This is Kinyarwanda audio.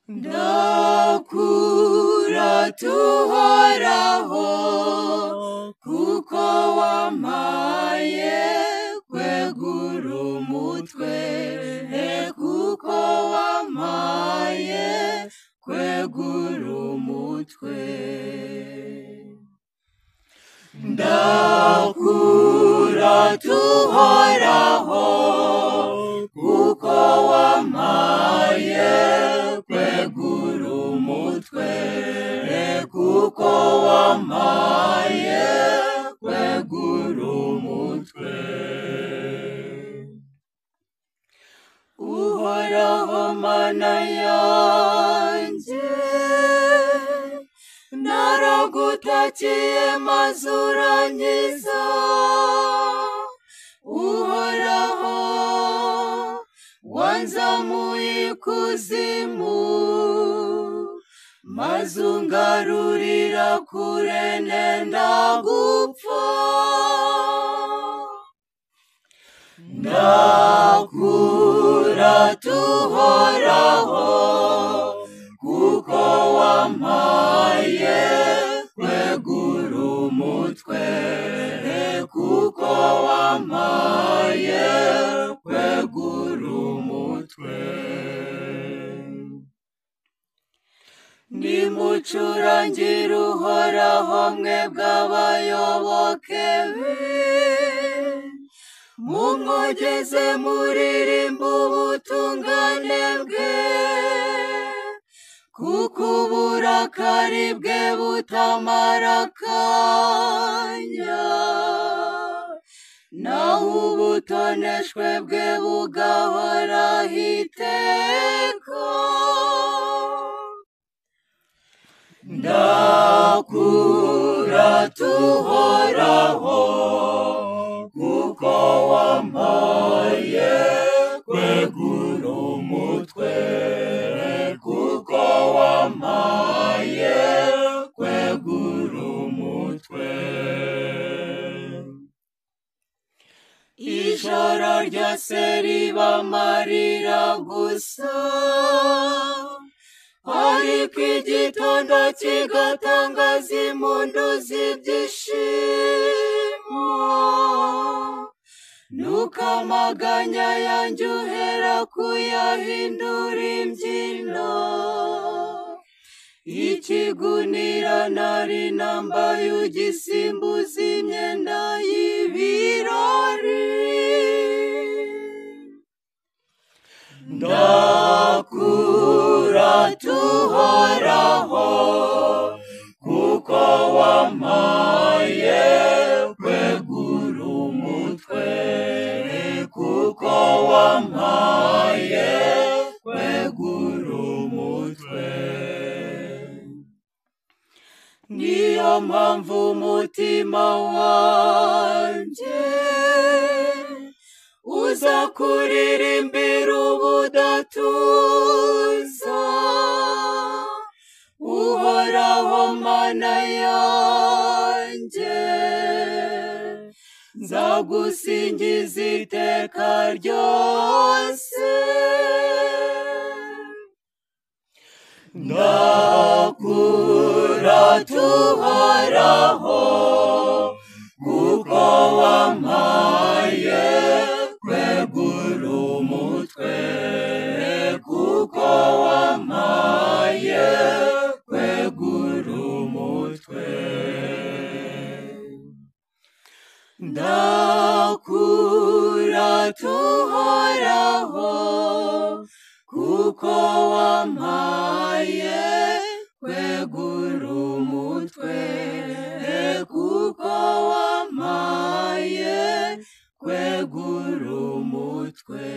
ndakurata Uhoraho, kuko wampaye kwegura umutwe, kuko wampaye kwegura umutwe. ndakurata Uhoraho, kuko wampaye kwegura umutwe, kuko wampaye kwegura umutwe. Uhoraho Mana yanjye, naragutakiye maze urankiza. Uhoraho wanzamuye ikuzimu, maze ungarurira kure nenda gupfa. ndakurata Uhoraho, kuko wampaye kwegura umutwe, kuko wampaye kwegura umutwe. nimucurangire Uhoraho mwebwe abayoboke be, mumwogeze muririmba ubutungane bwe, kuko uburakari bwe butamara akanya, naho ubutoneshwe bwe bugahoraho iteka. ndakurata Uhoraho, kuko wampaye kwegura umutwe, kuko wampaye kwegura umutwe. ijoro ryose riba amarira gusa, ariko igitondo kigatangaza impundu z'ibyishimo. nuko amaganya yanjye uhera kuyahindura imbyino, ikigunira nari nambaye ugisimbuza imyenda y'ibirori. ndakurata Uhoraho, kuko wampaye kwegura umutwe, kuko wampaye kwegura umutwe. niyo mpamvu umutima wanjye uza kuririmbira ubudatuza. Uhoraho Mana yanjye, nzagusingiza iteka ryose. ndakurata Uhoraho, kuko wampaye kwegura umutwe, kuko wampaye kwegura umutwe. ndakurata Uhoraho, kuko wampaye kwegura umutwe, kuko wampaye kwegura umutwe.